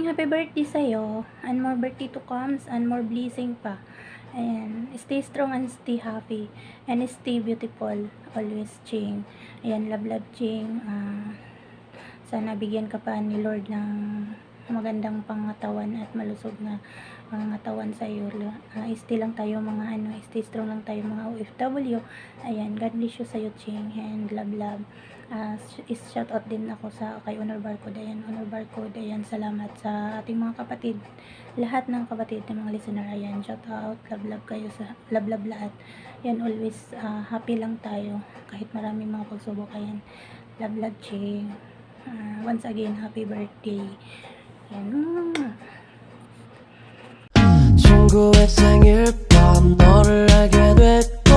happy birthday sa'yo. And more birthday to comes and more blessing pa. Ayan, stay strong and stay happy. And stay beautiful. Always, Ching. Ayan, love, Ching. Sana bigyan ka pa ni Lord ng magandang pangatawan at malusog na pangatawan sa iyo. Stay lang tayo stay strong lang tayo mga OFW. Ayan, God bless you sa iyo, Ching, and love. Shout out din ako sa kay Honor Barcode. Ayan, Honor Barcode. Ayan, salamat sa ating mga kapatid. Lahat ng kapatid ng mga listener. Ayan, shout out, love kayo sa love lahat. Ayan, always happy lang tayo kahit maraming mga pagsubok. Ayan, love, Ching. Once again, happy birthday. Ayan. 친구의 생일 밤 너를 알게 됐고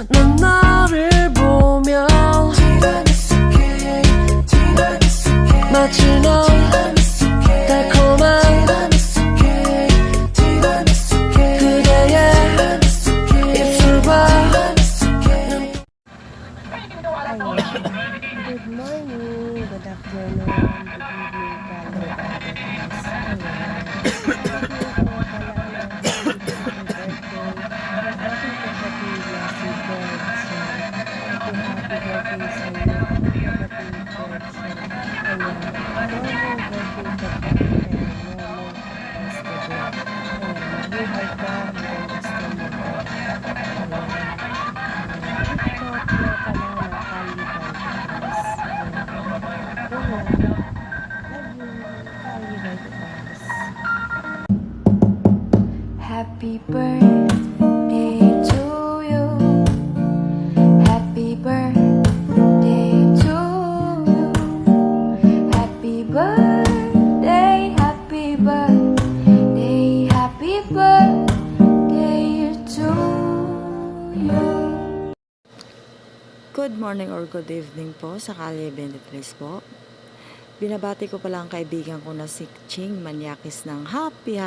넌 나를 보며 마치 넌 달콤한 그대의 입술과 Good morning, good afternoon, good evening, Happy birthday to you. Happy birthday to you. Happy birthday, happy birthday, happy birthday to you. Good morning or good evening po sa Kalye 23 po. Binabati ko pala ang kaibigan ko na si Ching Manyakis ng happy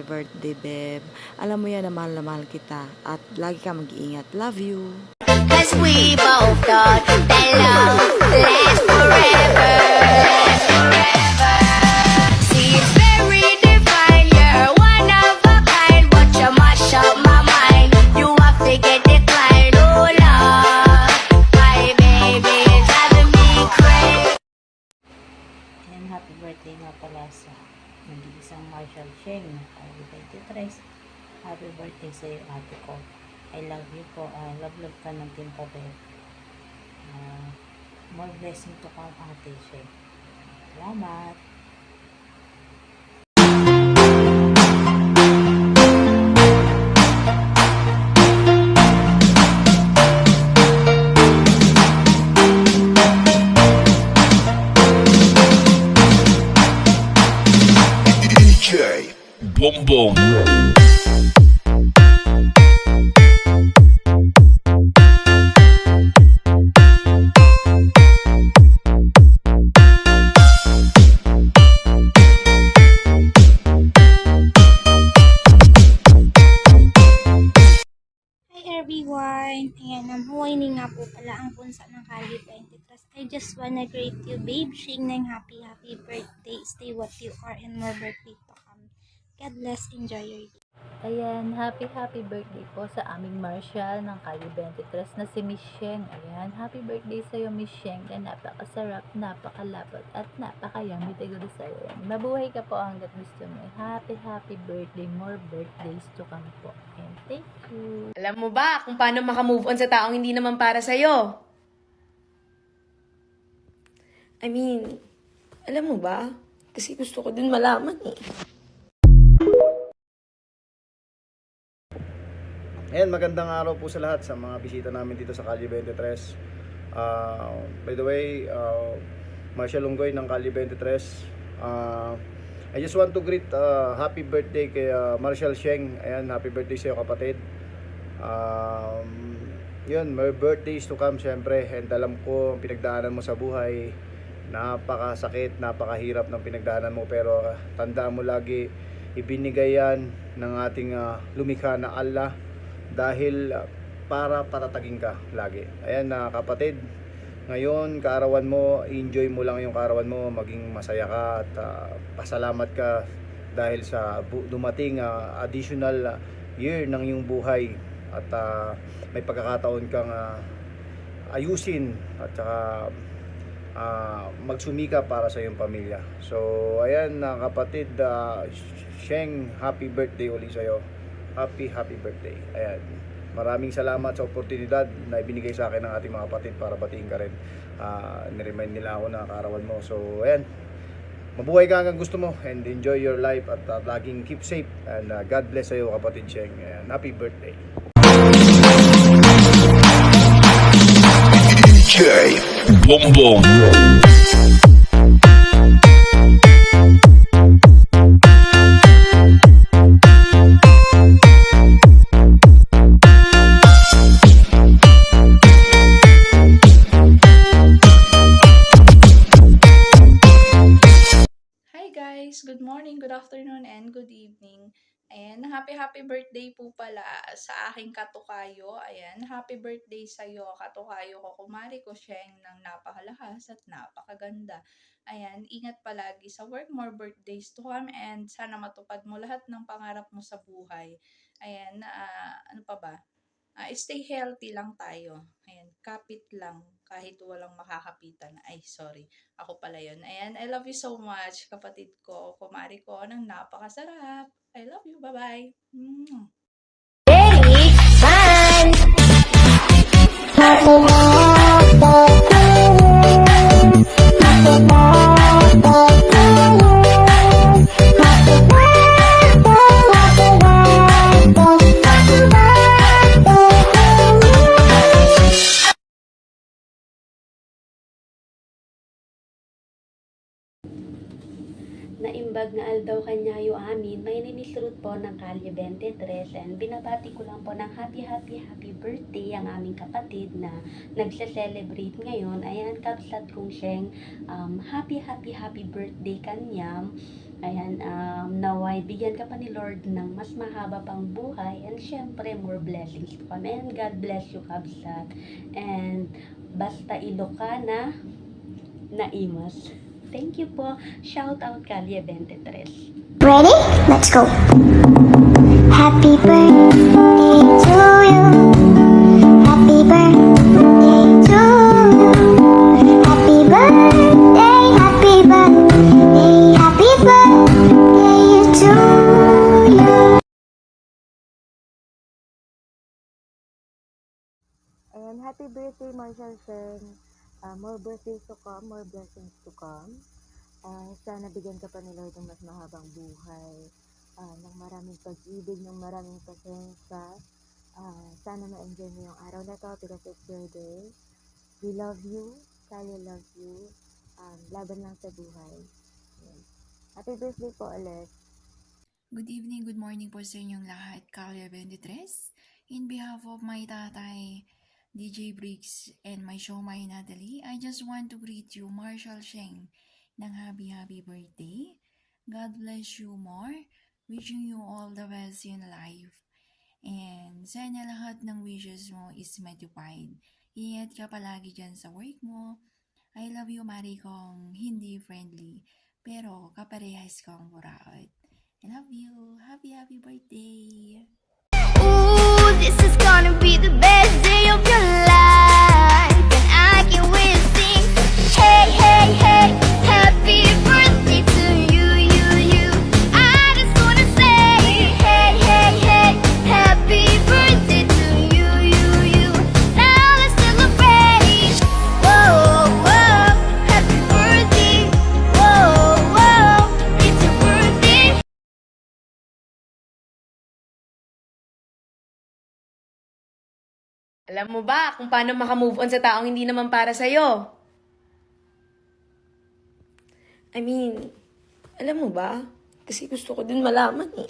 birthday, babe. Alam mo yan na mahal kita at lagi ka mag-iingat. Love you! Cause we both thought that love lasts forever. See, it's very divine, you're one of a kind, but you mash up my mind. You have to get declined, oh Lord. My baby is driving me crazy. Ayan, happy birthday nga pala sa nag-iisang Marshall Sheng na Kalye 23. Happy birthday sa iyo, ate ko. I love you po. Love ka ng Team Pabel. More blessing to come, ate Sheng. Salamat. DJ Boom Boom. Everyone, ayan, namuhay nga po pala ang punsa ng Kalye 23. I just wanna greet you, babe, Shing, ng happy birthday. Stay what you are and more birthday to come. God bless, enjoy your day. Ayan, happy birthday po sa aming Marshall ng Kalye 23 na si Miss Sheng. Ayan, happy birthday sa iyo, Miss Sheng, na napakasarap, napakalapot at napakayami siguro sa iyo. Mabuhay ka po hanggat gusto mo. Happy birthday, more birthdays to come po. And thank you. Alam mo ba kung paano makamove on sa taong hindi naman para sa'yo? I mean, alam mo ba? Kasi gusto ko din malaman eh. Ayan, magandang araw po sa lahat sa mga bisita namin dito sa Kalye 23. By the way, Marshall Lunggoy ng Kalye 23. I just want to greet happy birthday kay Marshall Sheng. Ayan, happy birthday sa iyo, kapatid. Yun, may birthdays to come syempre. And alam ko ang pinagdaanan mo sa buhay, napakasakit, napakahirap ng pinagdaanan mo, pero tandaan mo lagi, ibinigay yan ng ating lumikha na Allah dahil para patatagin ka lagi. Ayan, kapatid, Ngayon, kaarawan mo, enjoy mo lang yung kaarawan mo, maging masaya ka at pasalamat ka dahil sa dumating additional year ng iyong buhay at may pagkakataon kang ayusin at saka magsumika para sa iyong pamilya. So, ayan kapatid, Sheng, happy birthday uli sa'yo. Happy birthday. Ayan. Maraming salamat sa oportunidad na ibinigay sa akin ng ating mga kapatid para batiin ka rin. Niremind nila ako na kaarawan mo. So, ayan. Mabuhay ka hanggang gusto mo and enjoy your life at laging keep safe. And God bless sa'yo kapatid Sheng. Ayan. Happy birthday. DJ Bongbong. Hi guys! Good morning, good afternoon, and good evening. Ayan, happy birthday po pala sa aking katukayo. Ayan, happy birthday sa'yo, katukayo ko, kumari ko Sheng, ng napakalakas at napakaganda. Ayan, ingat palagi sa work, more birthdays to come, and sana matupad mo lahat ng pangarap mo sa buhay. Ayan, ano pa ba? Stay healthy lang tayo. Ayan, kapit lang kahit walang makakapitan. Ay, sorry. Ako pala yun. Ayan, I love you so much, kapatid ko, kumari ko, ng napakasarap. I love you. Bye-bye. Ready, fine. Naimbag na aldaw kanyayo amin, may ninisrut po ng Kalye 23 and binabati ko lang po ng happy birthday ang aming kapatid na nagse-celebrate ngayon. Ayan, kapsat kong Sheng, happy birthday kanyam. Ayan, naway bigyan ka pa ni Lord ng mas mahaba pang buhay and syempre more blessings po kami. And God bless you, kapsat. And basta Ilocana, naimas. Thank you po. Shout out Kalye 23. Ready? Let's go. Happy birthday to you. Happy birthday to you. Happy birthday, happy birthday to you. And happy birthday, Marshall Sheng. More birthdays to come, more blessings to come. Sana bigyan ka pa ni Lord ng mas mahabang buhay, ng maraming pag-ibig, ng maraming pasensya. Sana ma-enjoy mo yung araw na to because it's your day. We love you, Kalye loves you. Laban lang sa buhay. Happy birthday po ulit. Good evening, good morning po sa inyong lahat, Kalye 23. In behalf of my tatay, DJ Briggs, and my showmai Natalie, I just want to greet you, Marshall Sheng, ng happy birthday. God bless you more. Wishing you all the best in life. And sana lahat ng wishes mo is matupied. Ingat ka palagi dyan sa work mo. I love you, Mari kong hindi friendly, pero kaparehas kong buraot. I love you. Happy birthday. Ooh, this is gonna be the best day of your life, and I can wait to sing. Hey, happy birthday to you. I just wanna say, hey, happy birthday to you. Now let's celebrate. Whoa, happy birthday. Whoa, it's your birthday. Alam mo ba kung paano makamove on sa taong hindi naman para sa'yo? I mean, alam mo ba? Kasi gusto ko din malaman eh.